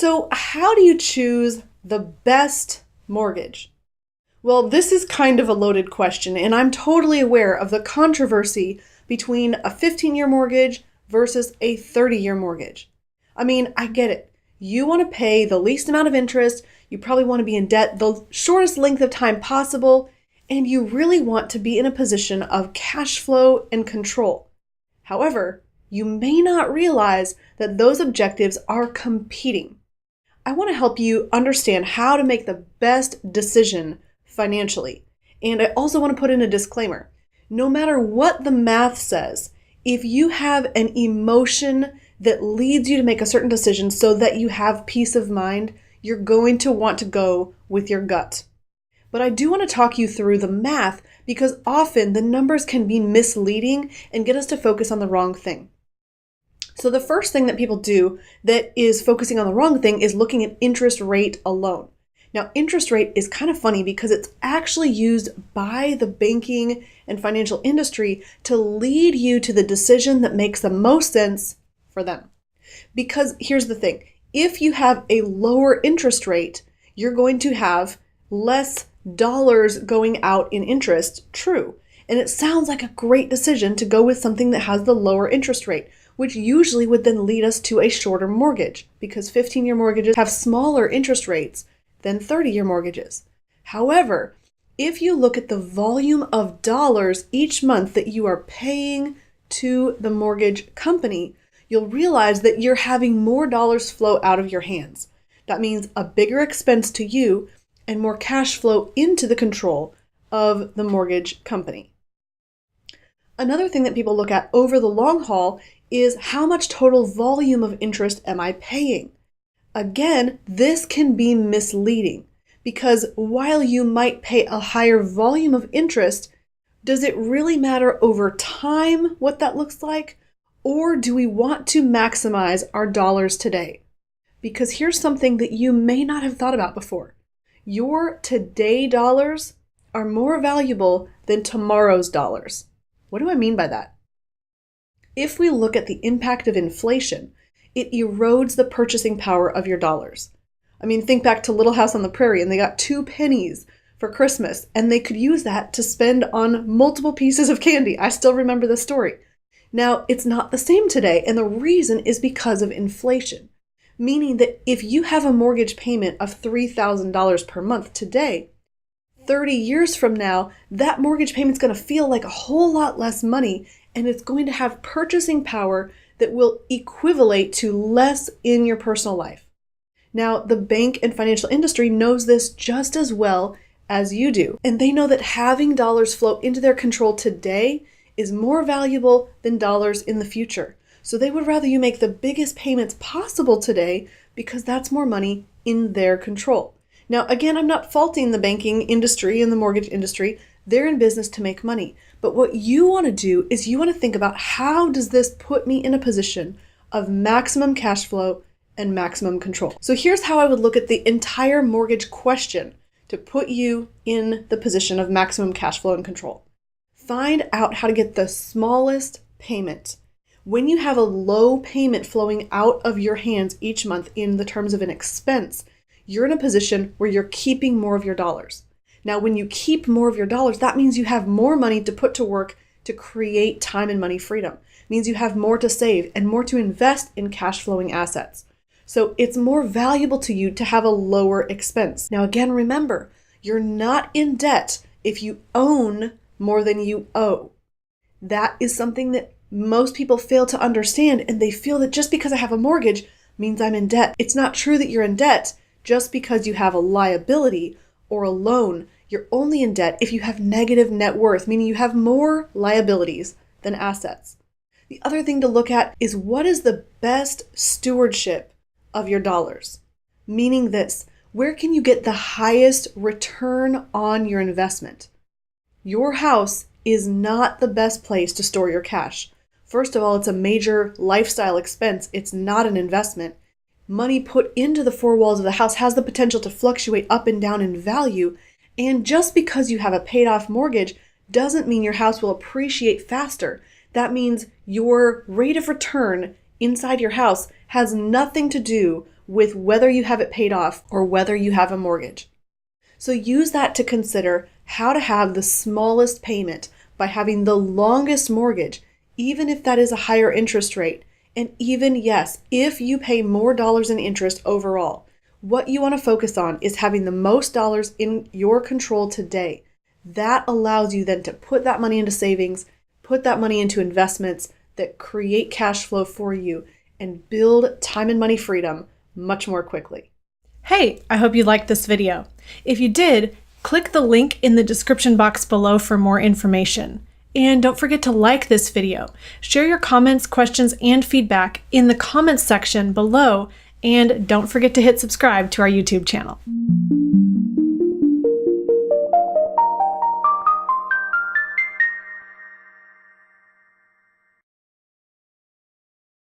So, how do you choose the best mortgage? Well, this is kind of a loaded question, and I'm totally aware of the controversy between a 15-year mortgage versus a 30-year mortgage. I mean, I get it. You want to pay the least amount of interest, you probably want to be in debt the shortest length of time possible, and you really want to be in a position of cash flow and control. However, you may not realize that those objectives are competing. I want to help you understand how to make the best decision financially. And I also want to put in a disclaimer. No matter what the math says, if you have an emotion that leads you to make a certain decision so that you have peace of mind, you're going to want to go with your gut. But I do want to talk you through the math because often the numbers can be misleading and get us to focus on the wrong thing. So the first thing that people do that is focusing on the wrong thing is looking at interest rate alone. Now, interest rate is kind of funny because it's actually used by the banking and financial industry to lead you to the decision that makes the most sense for them. Because here's the thing, if you have a lower interest rate, you're going to have less dollars going out in interest, true. And it sounds like a great decision to go with something that has the lower interest rate, which usually would then lead us to a shorter mortgage because 15-year mortgages have smaller interest rates than 30-year mortgages. However, if you look at the volume of dollars each month that you are paying to the mortgage company, you'll realize that you're having more dollars flow out of your hands. That means a bigger expense to you and more cash flow into the control of the mortgage company. Another thing that people look at over the long haul is how much total volume of interest am I paying? Again, this can be misleading because while you might pay a higher volume of interest, does it really matter over time what that looks like? Or do we want to maximize our dollars today? Because here's something that you may not have thought about before. Your today dollars are more valuable than tomorrow's dollars. What do I mean by that? If we look at the impact of inflation, it erodes the purchasing power of your dollars. I mean, think back to Little House on the Prairie and they got 2 pennies for Christmas and they could use that to spend on multiple pieces of candy. I still remember the story. Now, it's not the same today, and the reason is because of inflation, meaning that if you have a mortgage payment of $3,000 per month today, 30 years from now, that mortgage payment's going to feel like a whole lot less money, and it's going to have purchasing power that will equivalent to less in your personal life. Now, the bank and financial industry knows this just as well as you do, and they know that having dollars flow into their control today is more valuable than dollars in the future. So they would rather you make the biggest payments possible today because that's more money in their control. Now, again, I'm not faulting the banking industry and the mortgage industry. They're in business to make money. But what you want to do is you want to think about how does this put me in a position of maximum cash flow and maximum control. So here's how I would look at the entire mortgage question to put you in the position of maximum cash flow and control. Find out how to get the smallest payment. When you have a low payment flowing out of your hands each month in the terms of an expense, you're in a position where you're keeping more of your dollars. Now, when you keep more of your dollars, that means you have more money to put to work to create time and money freedom. It means you have more to save and more to invest in cash flowing assets. So it's more valuable to you to have a lower expense. Now, again, remember, you're not in debt if you own more than you owe. That is something that most people fail to understand, and they feel that just because I have a mortgage means I'm in debt. It's not true that you're in debt just because you have a liability or a loan. You're only in debt if you have negative net worth, meaning you have more liabilities than assets. The other thing to look at is what is the best stewardship of your dollars? Meaning this, where can you get the highest return on your investment? Your house is not the best place to store your cash. First of all, it's a major lifestyle expense. It's not an investment. Money put into the 4 walls of the house has the potential to fluctuate up and down in value. And just because you have a paid off mortgage doesn't mean your house will appreciate faster. That means your rate of return inside your house has nothing to do with whether you have it paid off or whether you have a mortgage. So use that to consider how to have the smallest payment by having the longest mortgage, even if that is a higher interest rate. And even, yes, if you pay more dollars in interest overall, what you want to focus on is having the most dollars in your control today. That allows you then to put that money into savings, put that money into investments that create cash flow for you and build time and money freedom much more quickly. Hey, I hope you liked this video. If you did, click the link in the description box below for more information. And don't forget to like this video. Share your comments, questions, and feedback in the comments section below. And don't forget to hit subscribe to our YouTube channel.